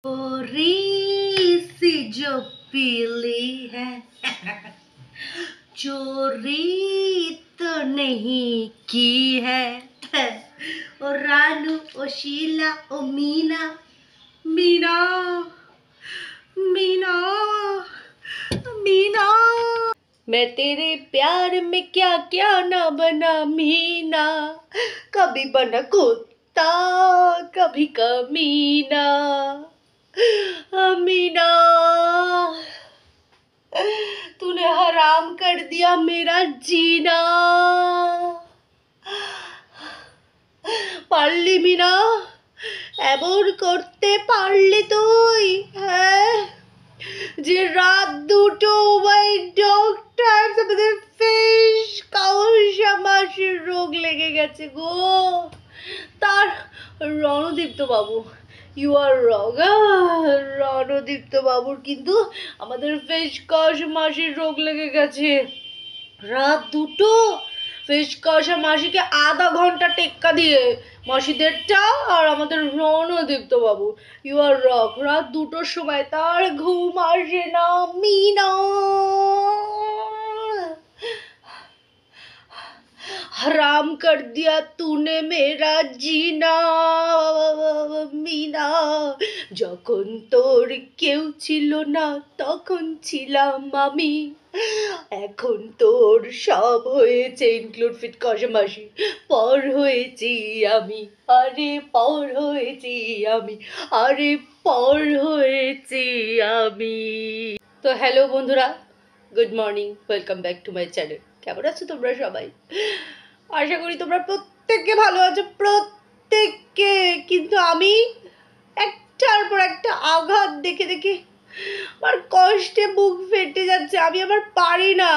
चोरी सी जो पीली है चोरी तो नहीं की है। ओ रानू, ओ शीला, ओ मीना, मीना, मीना, मीना, मैं तेरे प्यार में क्या क्या ना बना मीना, कभी बना कुत्ता कभी कमीना। मीना, तूने हराम कर दिया मेरा जीना। পারলি মিনা, এমন করতে পারলি তুই? হ্যাঁ, যে রাত দুটো বাই ডক্টর আমাদের ফিশ কাউসা মাসির রোগ লেগে গেছে গো। তার রণদীপ্ত বাবু, ইউ আর রং। রণদীপ্ত বাবুর কিন্তু আমাদের ফিশ কাউসা মাসির রোগ লেগে গেছে। রাত দুটো ফিশ কাউসা মাসিকে আধা ঘন্টা টেক্কা দিয়ে মাসিদেরটা আর আমাদের Ranadipta babu, you are rock. রাত দুটোর সময় তার ঘুম আসে না মিনা। हराम कर दिया तूने मेरा जीना মিনা। যখন তোর কেউ ছিল না তখন ছিলাম আমি, এখন তোর সব হয়েছে ইনক্লুড ফিট কষামাসি, পর হয়েছি আমি, আরে পর হয়েছি আমি, আরে পর হয়েছি আমি। তো হ্যালো বন্ধুরা, good morning, welcome back to my channel. কেমন আছো তোমরা সবাই? আশা করি তোমরা প্রত্যেককে ভালো আছো, প্রত্যেককে। কিন্তু আমি একটার পর একটা আঘাত দেখে দেখে আমার কষ্টে বুক ফেটে যাচ্ছে। আমি আবার পারি না,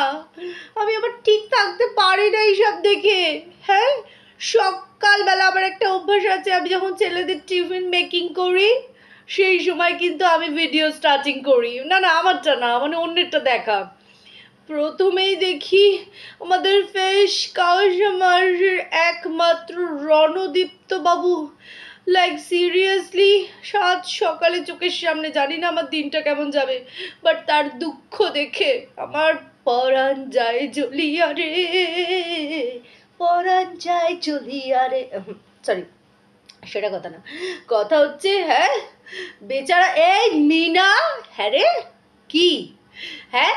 আমি আবার ঠিক থাকতে পারি না এইসব দেখে। হ্যাঁ, সকালবেলা আমার একটা অভ্যাস আছে, আমি যখন ছেলেদের টিফিন মেকিং করি সেই সময় কিন্তু আমি ভিডিও স্টার্টিং করি। না না, আমারটা না, মানে অন্যেরটা দেখা। প্রথমেই দেখি আমাদের ফিশ কাউসা মাসির একমাত্র রণদীপ্ত বাবু, লাইক সিরিয়াসলি সাত সকালে চোখের সামনে। জানি না আমার দিনটা কেমন যাবে, বাট তার দুঃখ দেখে আমার পরাণ যায় জ্বলিয়া রে, পরাণ যায় জ্বলিয়া রে। সরি, সেটা কথা না, কথা হচ্ছে হ্যাঁ বেচারা এই মিনা। হ্যাঁ রে, কি? হ্যাঁ,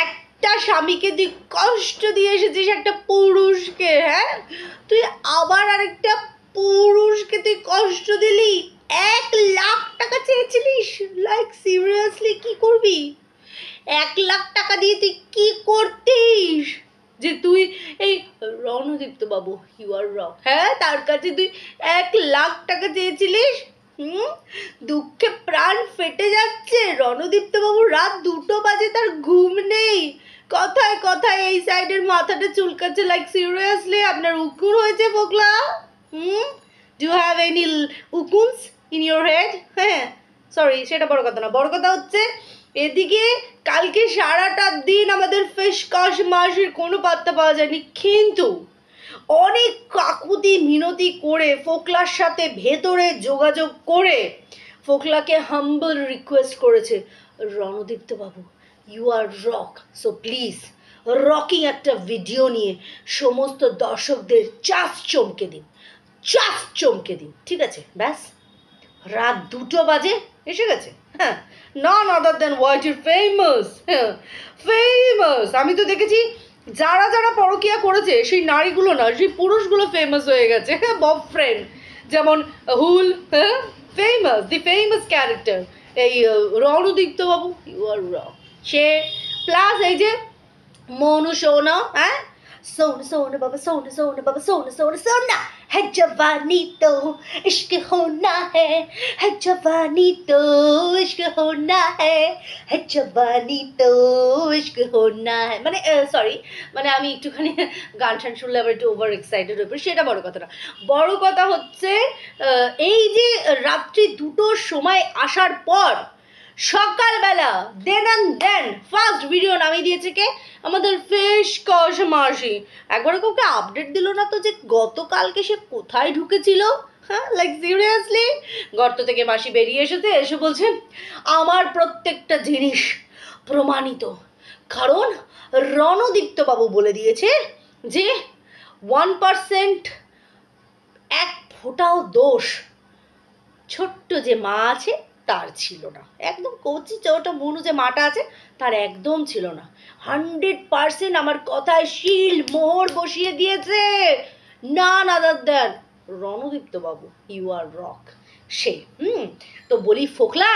একটা স্বামীকে তুই কষ্ট দিয়ে এসেছিস, একটা পুরুষকে। হ্যাঁ, তুই আবার আরেকটা পুরুষকে তুই কষ্ট দিলি। 1,00,000 টাকা চেয়েছিলিস, লাইক সিরিয়াসলি কি করবি? 1,00,000 টাকা দিয়ে তুই কি করতিস যে তুই এই রণদীপ্ত বাবু, ইউ আর রং। হ্যাঁ, তার কাছে তুই 1,00,000 টাকা চেয়েছিলিস। দুঃখে প্রাণ ফেটে যাচ্ছে রণদীপ্ত বাবু। রাত 2টো বাজে, তার ঘুম নেই। কথায় কথায় এই সাইডের মাথাটা চুলকাচ্ছে, লাইক সিরিয়াসলি আপনার উকুন হয়েছে ফোকলা? ডু হ্যাভ এনি উকুনস ইন ইউর হেড? হ্যাঁ, সরি, সেটা বড় কথা না। বড় কথা হচ্ছে এদিকে কালকে সারাটা দিন আমাদের ফিশ কাউসা মাসির কোনো পাত্তা পাওয়া যায়নি, কিন্তু অনেক কাকুতি মিনতি করে ফোকলার সাথে ভেতরে যোগাযোগ করে ফোকলাকে হাম্বল রিকোয়েস্ট করেছে, Ranadipta babu you are rock, so please rocking একটা ভিডিও নিয়ে সমস্ত দর্শকদের চাপ চমকে দিন, চাপ চমকে দিন। ঠিক আছে, ব্যাস। রাত 2টো বাজে এসে গেছে। হ্যাঁ, নন আদার দেন হোয়াট ইজ ফেমাস। হ্যাঁ, ফেমাস। আমি তো দেখেছি যারা যারা পরকিয়া করেছে সেই নারীগুলো না, সেই পুরুষগুলো ফেমাস হয়ে গেছে। হ্যাঁ, বব ফ্রেন্ড যেমন হুল, হ্যাঁ ফেমাস, দি ফেমাস ক্যারেক্টার এই Ranadipta babu, you R wrong. Say plus এই যে मोनू सोना, हैं सोना सोना बाबा, सोना सोना बाबा, सोना सोना सोना है जवानी तो इश्क होना है जवानी तो इश्क होना है जवानी तो इश्क होना है। মানে সরি, মানে আমি একটুখানি গান টান শুনলে আবার একটু ওভার এক্সাইটেড হয়ে পড়ি, সেটা বড় কথা না। বড় কথা হচ্ছে এই যে রাত্রি 2টোর সময় আসার পর সকালবেলা দেন অ্যান্ড দেন ফার্স্ট ভিডিও নামিয়ে দিয়েছে কে? আমাদের ফিশ কাউসা মাসি। একবারও কাউকে আপডেট দিল না তো যে গতকালকে সে কোথায় ঢুকেছিল। হ্যাঁ, লাইক সিরিয়াসলি? গর্ত থেকে মাসি বেরিয়ে এসে বলছেন আমার প্রত্যেকটা জিনিস প্রমাণিত, কারণ রণদীপ্তবাবু বলে দিয়েছে যে 1% এক ফোঁটাও দোষ ছোট্ট যে মা আছে তার ছিল না। একদম কচি ছোট মনু যে মাটা আছে তার একদম ছিল না। 100% আমার কথায় শিল মোহর বসিয়ে দিয়েছে নান আদার দেন Ranadipta babu. You are rock. সে তো বলি ফোকলা,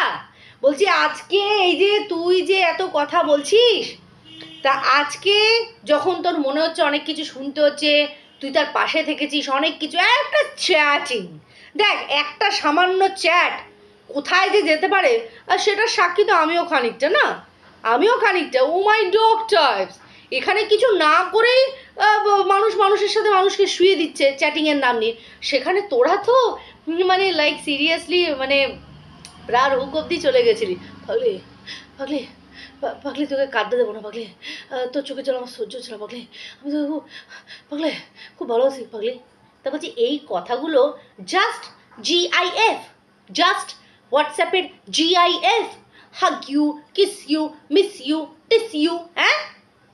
বলছি আজকে এই যে তুই যে এত কথা বলছিস, তা আজকে যখন তোর মনে হচ্ছে অনেক কিছু শুনতে হচ্ছে, তুই তার পাশে থেকেছিস অনেক কিছু, একটা চ্যাটিং, দেখ একটা সামান্য চ্যাট কোথায় যে যেতে পারে, আর সেটার সাক্ষী তো আমিও খানিকটা, না আমিও খানিকটা। ও মাই ডগ টাইপস, এখানে কিছু না করেই মানুষ মানুষের সাথে মানুষকে শুয়ে দিচ্ছে চ্যাটিংয়ের নাম নিয়ে, সেখানে তোরা তো মানে লাইক সিরিয়াসলি মানে প্রায় রোগ অব্দি চলে গেছিলি। পাগলি পাগলি পাগলি, তোকে কাঁদতে দেবো না পাগলি, তোর চোখে চলো আমার সহ্য ছিল পাগলি, আমি তো পাগলি খুব ভালো আছি পাগলি। তা বলছি এই কথাগুলো জাস্ট GIF, জাস্ট হোয়াটসঅ্যাপের GIF, hug you, kiss you, miss you, tease you, হ্যাঁ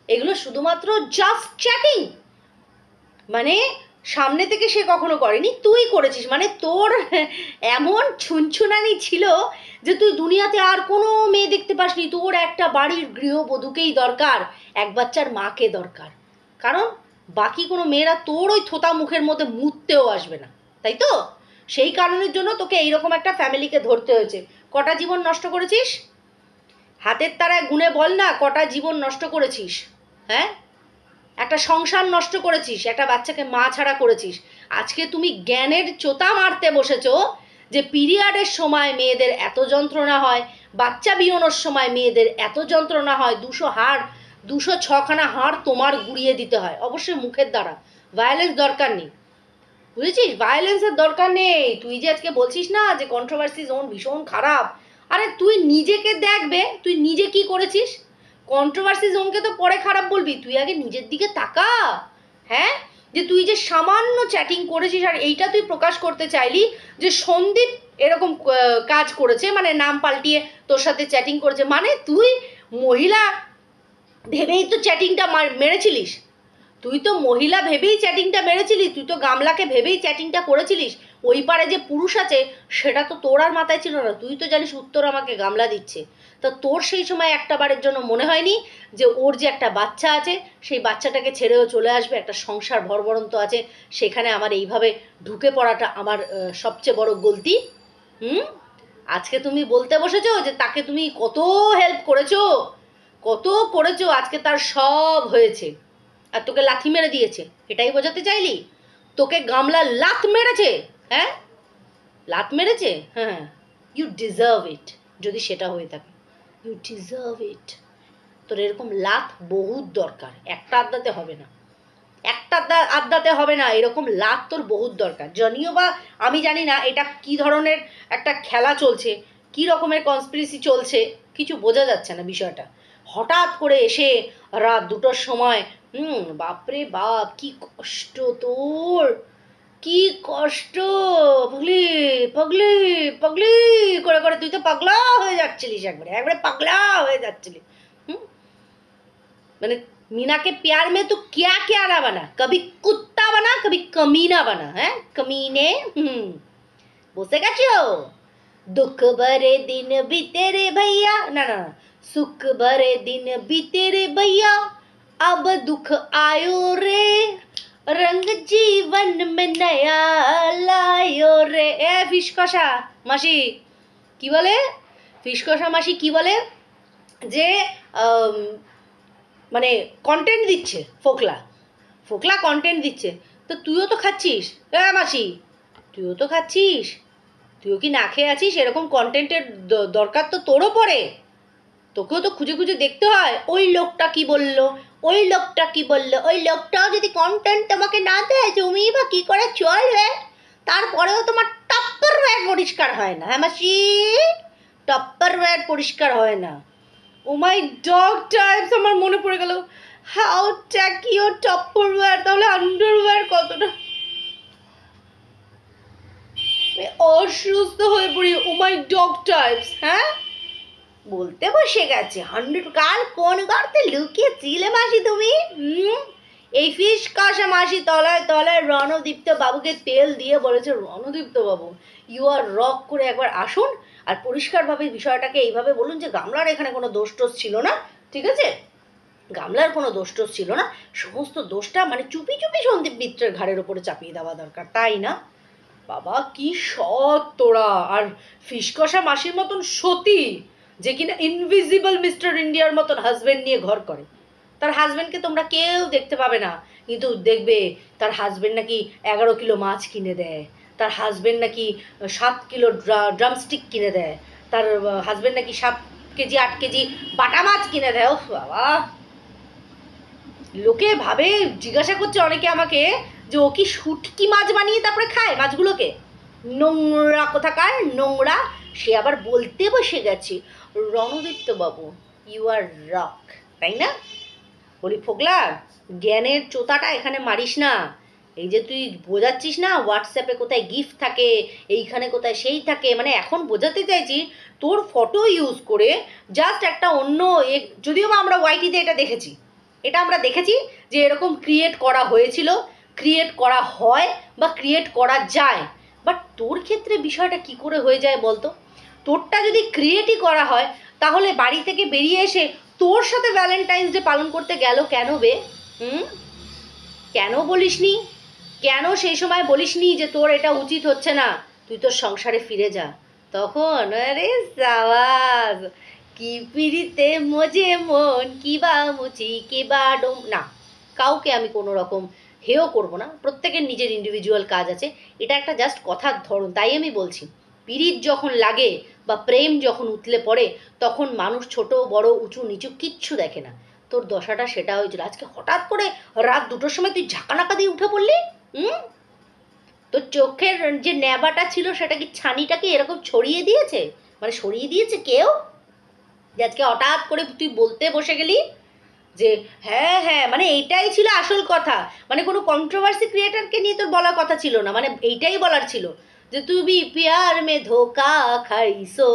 এগুলো শুধুমাত্র জাস্ট চ্যাটিং। মানে সামনে থেকে সে কখনো করেনি, তুই করেছিস, মানে তোর এমন ছুনছুনানি ছিল যে তুই দুনিয়াতে আর কোনো মেয়ে দেখতে পাসনি, তোর একটা বাড়ির গৃহবধূকেই দরকার, এক বাচ্চার মাকে দরকার, কারণ বাকি কোনো মেয়েরা তোর ওই থোতা মুখের মধ্যে মুততেও আসবে না, তাই তো? সেই কারণের জন্য তোকে এইরকম একটা ফ্যামিলিকে ধরতে হয়েছে। কটা জীবন নষ্ট করেছিস হাতের তারায় গুনে বল না, কটা জীবন নষ্ট করেছিস? হ্যাঁ, একটা সংসার নষ্ট করেছিস, একটা বাচ্চাকে মা ছাড়া করেছিস। আজকে তুমি জ্ঞানের চোতা মারতে বসেছো যে পিরিয়ডের সময় মেয়েদের এত যন্ত্রণা হয়, বাচ্চা বিয়োনোর সময় মেয়েদের এত যন্ত্রণা হয়, 206খানা হাড় তোমার গুড়িয়ে দিতে হয়, অবশ্যই মুখের দ্বারা। ভায়োলেন্স দরকার নেই, বুঝেছিস? ভায়োলেন্সের দরকার নেই। তুই যে আজকে বলছিস না যে কন্ট্রোভার্সি জোন ভীষণ খারাপ, আরে তুই নিজেকে দেখবে, তুই নিজে কি করেছিস। কন্ট্রোভার্সি জোনকে তো পরে খারাপ বলবি, তুই আগে নিজের দিকে তাকা। হ্যাঁ, যে তুই যে সামান্য চ্যাটিং করেছিস আর এইটা তুই প্রকাশ করতে চাইলি যে সন্দীপ এরকম কাজ করেছে, মানে নাম পাল্টিয়ে তোর সাথে চ্যাটিং করেছে, মানে তুই মহিলা ভেবেই তো চ্যাটিংটা মেরেছিলিস, তুই তো মহিলা ভেবেই চ্যাটিংটা মেরেছিলিস, তুই তো গামলাকে ভেবেই চ্যাটিংটা করেছিলিস। ওই পারে যে পুরুষ আছে সেটা তো তোর আর মাথায় ছিল না, তুই তো জানিস উত্তর আমাকে গামলা দিচ্ছে। তা তোর সেই সময় একটা বারের জন্য মনে হয়নি যে ওর যে একটা বাচ্চা আছে সেই বাচ্চাটাকে ছেড়েও চলে আসবে, একটা সংসার ভরবরন্ত আছে, সেখানে আমার এইভাবে ঢুকে পড়াটা আমার সবচেয়ে বড় গলতি। আজকে তুমি বলতে বসেছো যে তাকে তুমি কত হেল্প করেছো, কত করেছো, আজকে তার সব হয়েছে আর তোকে লাথি মেরে দিয়েছে, এটাই বোঝাতে চাইলি? তোকে গামলা লাথ মেরেছে, হ্যাঁ লাথ মেরেছে, হ্যাঁ ইউ ডিজার্ভ ইট। যদি সেটা হয়ে থাকে ইউ ডিজার্ভ ইট। তোর এরকম লাথ বহুত দরকার, একটা আড্ডাতে হবে না, একটা আড্ডাতে হবে না, এরকম লাথ তোর বহুত দরকার। জানিও বা আমি জানি না এটা কি ধরনের একটা খেলা চলছে, কি রকমের কনস্পিরেসি চলছে, কিছু বোঝা যাচ্ছে না বিষয়টা। হঠাৎ করে এসে রাত 2টোর সময় বাপরে বাপ কি কষ্ট তোর, কি কষ্ট, পাগলি পাগলি পাগলি করে করে তুই তো পাগলা হয়ে যাচ্ছিলিস, একবারে একবারে পাগলা হয়ে যাচ্ছিলি। মানে मीना के प्यार में तो क्या क्या ना बना, कभी कुत्ता बना कभी कमीना बना है, कमीने। বুঝতে গেছো? दुख भरे दिन बीते रे भैया, ना ना सुख भरे दिन बीते रे भैया, अब दुख आयो रे रंग जीवन में नया लायो रे। ए ফিশ কষা মাসি কি বলে, ফিশ কষা মাসি কি বলে যে মানে কন্টেন্ট দিচ্ছে ফোকলা, ফোকলা কন্টেন্ট দিচ্ছে, তো তুইও তো খাচ্ছিস, মাসি তুইও তো খাচ্ছিস, তুইও কি না খেয়ে আছিস? এরকম কন্টেন্টের দরকার তো তোরও পড়ে, তোকেও তো খুঁজে খুঁজে দেখতে হয় ওই লোকটা কি বললো, ওই লোকটা কি বললো, ওই লোকটাও যদি কন্টেন্ট তোমাকে না দেয় তুমি বা কী করে চলবে? তারপরেও তোমার টপ্পারওয়্যার পরিষ্কার হয় না, হ্যাঁ মাসি টপ্পারওয়্যার পরিষ্কার হয় না। ও মাই ডগ টাইপস, আমার মনে পড়ে গেল হাউ ট্যাকি ও টপ্পারওয়্যার, তাহলে আন্ডারওয়্যার কতটা। অসুস্থ হয়ে পড়ি, ও মাই ডগ টাইপস। হ্যাঁ, বলতে বসে গেছে 100। কাল কোন গর্তে লুকিয়ে ছিলে মাসি তুমি? এই ফিশ কষা মাসি তলায় তলায় রণদীপ্ত বাবুকে তেল দিয়ে বলেছে, Ranadipta babu you are rock করে একবার আসুন আর পরিষ্কারভাবে বিষয়টাকে এইভাবে বলুন যে গামলার এখানে কোনো দোষ টোষ ছিল না, ঠিক আছে? গামলার কোনো দোষ টোষ ছিল না, সমস্ত দোষটা মানে চুপি চুপি সন্দীপ মিত্রের ঘাড়ের ওপরে চাপিয়ে দেওয়া দরকার, তাই না? বাবা কি সৎ তোরা! আর ফিশ কষা মাসির মতন সতী, যে কিনা ইনভিজিবল মিস্টার ইন্ডিয়ার মতন হাজবেন্ড নিয়ে ঘর করে। তার হাজবেন্ডকে তোমরা কেউ দেখতে পাবে না, কিন্তু দেখবে তার হাজবেন্ড নাকি 11 কিলো মাছ কিনে দেয়, তার হাজবেন্ড নাকি 7 কিলো ড্রামস্টিক কিনে দেয়, তার হাজবেন্ড নাকি 7 কেজি 8 কেজি বাটা মাছ কিনে দেয়। ও বাবা, লোকে ভাবে, জিজ্ঞাসা করছে অনেকে আমাকে যে ও কি শুটকি মাছ বানিয়ে তারপরে খায় মাছগুলোকে? নোংরা কোথাকার, নোংরা। সে আবার বলতে বসে গেছে, Ranadipta babu you are rock, তাই না? বলি ফোকলা, জ্ঞানের চোতাটা এখানে মারিস না। এই যে তুই বোঝাচ্ছিস না হোয়াটসঅ্যাপে কোথায় গিফট থাকে, এইখানে কোথায় সেই থাকে, মানে এখন বোঝাতে চাইছি তোর ফটো ইউজ করে জাস্ট একটা অন্য, যদিও বা আমরা ওয়াইটিতে এটা দেখেছি, এটা আমরা দেখেছি যে এরকম ক্রিয়েট করা হয়েছিল, ক্রিয়েট করা হয় বা ক্রিয়েট করা যায়, বাট তোর ক্ষেত্রে বিষয়টা কি করে হয়ে যায় বলতো? তোরটা যদি ক্রিয়েটই করা হয় তাহলে বাড়ি থেকে বেরিয়ে এসে তোর সাথে ভ্যালেন্টাইন্স ডে পালন করতে গেল কেন বে? কেন বলিসনি? কেন সেই সময় বলিসনি যে তোর এটা উচিত হচ্ছে না, তুই তোর সংসারে ফিরে যা? তখন আরে সাওয়াজ, কি পিড়িতে মজে মন, কি বা মুচি কি বা ডোম না। কাউকে আমি কোনো রকম হেও করব না, প্রত্যেকের নিজের ইন্ডিভিজুয়াল কাজ আছে, এটা একটা জাস্ট কথার ধরন, তাই আমি বলছি পিরিত যখন লাগে বা প্রেম যখন উতলে পড়ে তখন মানুষ ছোট বড় উঁচু নিচু কিচ্ছু দেখে না। তোর দশাটা সেটা হয়েছিল, আজকে হঠাৎ করে রাত 2টোর সময় তুই ঝাঁকানাকা দিয়ে উঠে পড়লি। তোর চোখের যে ন্যাবাটা ছিল সেটা কি, ছানিটাকে এরকম ছড়িয়ে দিয়েছে, মানে সরিয়ে দিয়েছে কেউ, যে আজকে হঠাৎ করে তুই বলতে বসে গেলি যে হ্যাঁ হ্যাঁ, মানে এইটাই ছিল আসল কথা, মানে কোনো কন্ট্রোভার্সি ক্রিয়েটারকে নিয়ে তোর বলার কথা ছিল না, মানে এইটাই বলার ছিল যে তুমি পিয়ার মে ধোকা খাইছো।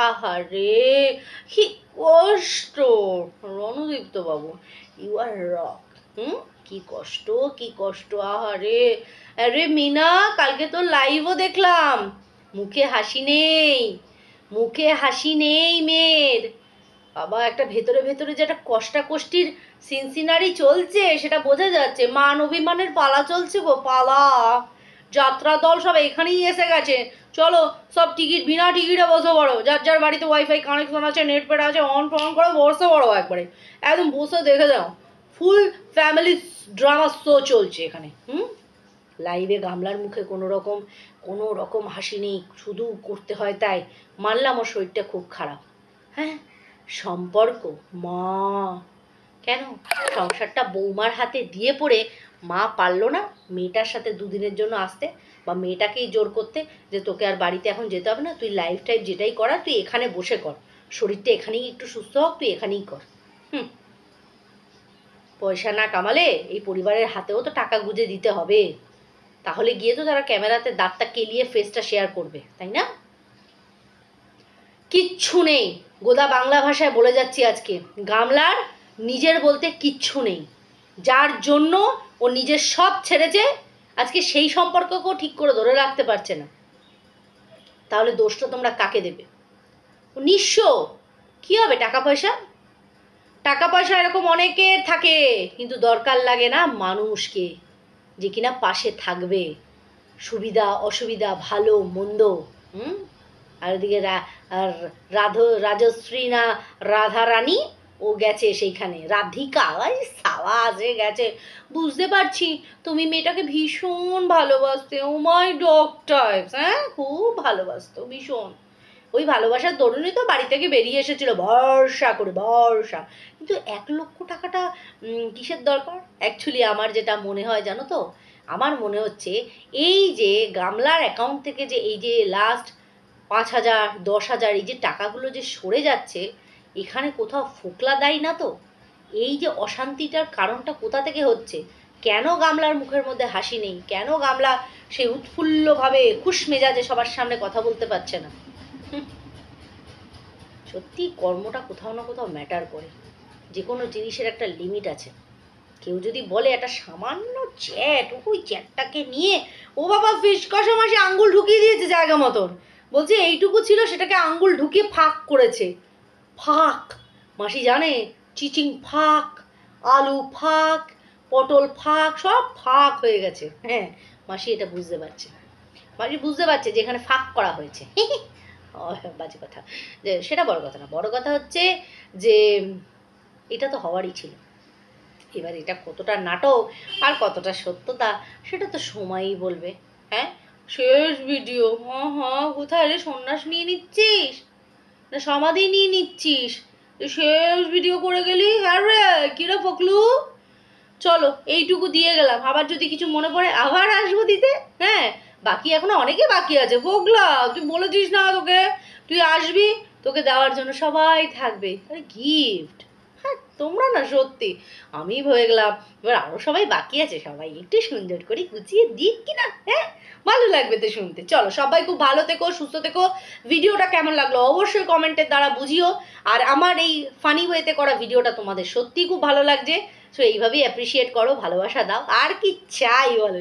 আহারে কি কষ্ট Ranadipta babu, you are rock. কি কষ্ট, কি কষ্ট, আহারে। আরে মিনা, কালকে তো লাইভও দেখলাম, মুখে হাসি নেই, মুখে হাসি নেই মেয়ের। বাবা, একটা ভেতরে ভেতরে যে একটা কষ্টাকষ্টির সিনসিনারি চলছে সেটা বোঝা যাচ্ছে। মান অভিমানের পালা চলছে গো, পালা। যাত্রা দল সব এখানেই এসে গেছে, চলো সব টিকিট, বিনা টিকিটে বসে পড়ো, যার যার বাড়িতে ওয়াইফাই কানেকশন আছে, নেট পেট আছে, অন ফন করে বসে পড়ো একবারে, একদম বসে দেখে দাও। ফুল ফ্যামিলি ড্রামা শো চলছে এখানে। লাইভে গামলার মুখে কোনো রকম হাসি নেই, শুধু করতে হয় তাই। মানলাম ওর শরীরটা খুব খারাপ, হ্যাঁ, সম্পর্ক মা, কেন সংসারটা বৌমার হাতে দিয়ে পড়ে মা পারলো না মেয়েটার সাথে দুদিনের জন্য আসতে, বা মেয়েটাকেই জোর করতে যে তোকে আর বাড়িতে এখন যেতে হবে না, তুই লাইফ টাইম যেটাই করার তুই এখানে বসে কর, শরীরটা এখানেই একটু সুস্থ হোক, তুই এখানেই কর। পয়সা না কামালে এই পরিবারের হাতেও তো টাকা গুঁজে দিতে হবে, তাহলে গিয়ে তো তারা ক্যামেরাতে দাঁতটা কেলিয়ে ফেসটা শেয়ার করবে, তাই না? কিচ্ছু নেই, গোদা বাংলা ভাষায় বলে যাচ্ছি আজকে, গামলার নিজের বলতে কিচ্ছু নেই, যার জন্য ও নিজের সব ছেড়েছে, আজকে সেই সম্পর্ককেও ঠিক করে ধরে রাখতে পারছে না, তাহলে দোষটা তোমরা কাকে দেবে? ও নিঃস্ব, কী হবে? টাকা পয়সা, টাকা পয়সা এরকম অনেকের থাকে, কিন্তু দরকার লাগে না মানুষকে, যে কিনা পাশে থাকবে, সুবিধা অসুবিধা ভালো মন্দ। আর ওদিকে রাজশ্রী না রাধারানী, ও গেছে সেইখানে, রাধিকা ওই সাওয়াজে গেছে। বুঝতে পারছি তুমি মেয়েটাকে ভীষণ ভালোবাসতে, ও মাই ডগ টাইপস, হ্যাঁ খুব ভালোবাসতো ভীষণ, ওই ভালোবাসার দরুনই তো বাড়ি থেকে বেরিয়ে এসেছিল ভরসা করে, ভরসা। কিন্তু 1 লক্ষ টাকাটা কিসের দরকার? অ্যাকচুয়ালি আমার যেটা মনে হয় জানো তো, আমার মনে হচ্ছে এই যে গামলার অ্যাকাউন্ট থেকে যে এই যে লাস্ট 5,000 10,000 এই যে টাকাগুলো যে সরে যাচ্ছে, এখানে কোথাও ফোকলা দায়ী না তো? এই যে অশান্তিটার কারণটা কোথা থেকে হচ্ছে? কেন গামলার মুখের মধ্যে হাসি নেই, কেন গামলা সে উৎফুল্লভাবে খুশ মেজাজে সবার সামনে কথা বলতে পারছে না। সত্যি কর্মটা কোথাও না কোথাও ম্যাটার করে। যে কোনো জিনিসের একটা লিমিট আছে। কেউ যদি বলে একটা সামান্য চ্যাট, ওই চ্যাটটাকে নিয়ে ও বাবা ফিস কষা মাসে আঙ্গুল ঢুকিয়ে দিয়েছে জায়গা মতন, বলছে এইটুকু ছিল সেটাকে আঙ্গুল ঢুকিয়ে ফাঁক করেছে। ফাঁক মাসি জানে, চিচিং ফাঁক, আলু ফাঁক, পটল ফাঁক, সব ফাঁক হয়ে গেছে। হ্যাঁ, মাসি এটা বুঝতে পারছে। মাসি বুঝতে পারছে যে এখানে ফাঁক করা হয়েছে। বাজে কথা, যে সেটা বড় কথা না, বড় কথা হচ্ছে যে এটা তো হওয়ারই ছিল। এবার এটা কতটা নাটক আর কতটা সত্যতা সেটা তো সময়ই বলবে। হ্যাঁ, শেষ ভিডিও, কোথায় রে, সন্ন্যাস নিয়ে নিচ্ছিস না সমাধি নিয়ে নিচ্ছিস? শেষ ভিডিও করে গেলি? হ্যাঁ রে, কিরে ফকলু, চলো এইটুকু দিয়ে গেলাম, আবার যদি কিছু মনে পড়ে আবার আসবো দিতে। হ্যাঁ, বাকি এখনো অনেকে বাকি আছে। ফোকলা, তুই বলেছিস না তোকে, তুই আসবি, তোকে দেওয়ার জন্য সবাই থাকবে। আরে গিফট, হ্যাঁ তোমরা না সত্যি, আমি হয়ে গেলাম। এবার আরো সবাই বাকি আছে, সবাই একটু সুন্দর করে গুছিয়ে দিক কিনা। হ্যাঁ, ভালো লাগবে তো শুনতে। চলো সবাই খুব ভালো থেকো, সুস্থ থেকো। ভিডিওটা কেমন লাগলো অবশ্যই কমেন্টের দ্বারা বুঝিও। আর আমার এই ফানি ওয়েতে করা ভিডিওটা তোমাদের সত্যিই খুব ভালো লাগছে, সো এইভাবেই অ্যাপ্রিসিয়েট করো, ভালোবাসা দাও। আর কি চাই বলো,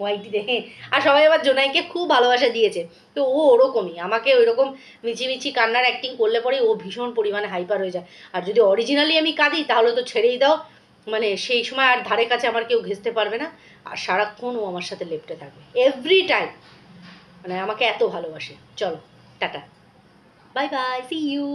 ওয়াইটি দেখে। আর সবাই আবার জোনাইকে খুব ভালোবাসা দিয়েছে, তো ও ওরকমই আমাকে ওই রকম মিছিমিছি কান্নার অ্যাক্টিং করলে পরে ও ভীষণ পরিমাণে হাইপার হয়ে যায়। আর যদি অরিজিনালি আমি কাঁদি তাহলে তো ছেড়েই দাও, মানে সেই সময় আর ধারে কাছে আমার কেউ ঘেঁচতে পারবে না। আর সারাক্ষণ ও আমার সাথে লেপটে থাকবে এভরি টাইম, মানে আমাকে এত ভালোবাসে। চলো টাটা, বাই বাই, সি ইউ।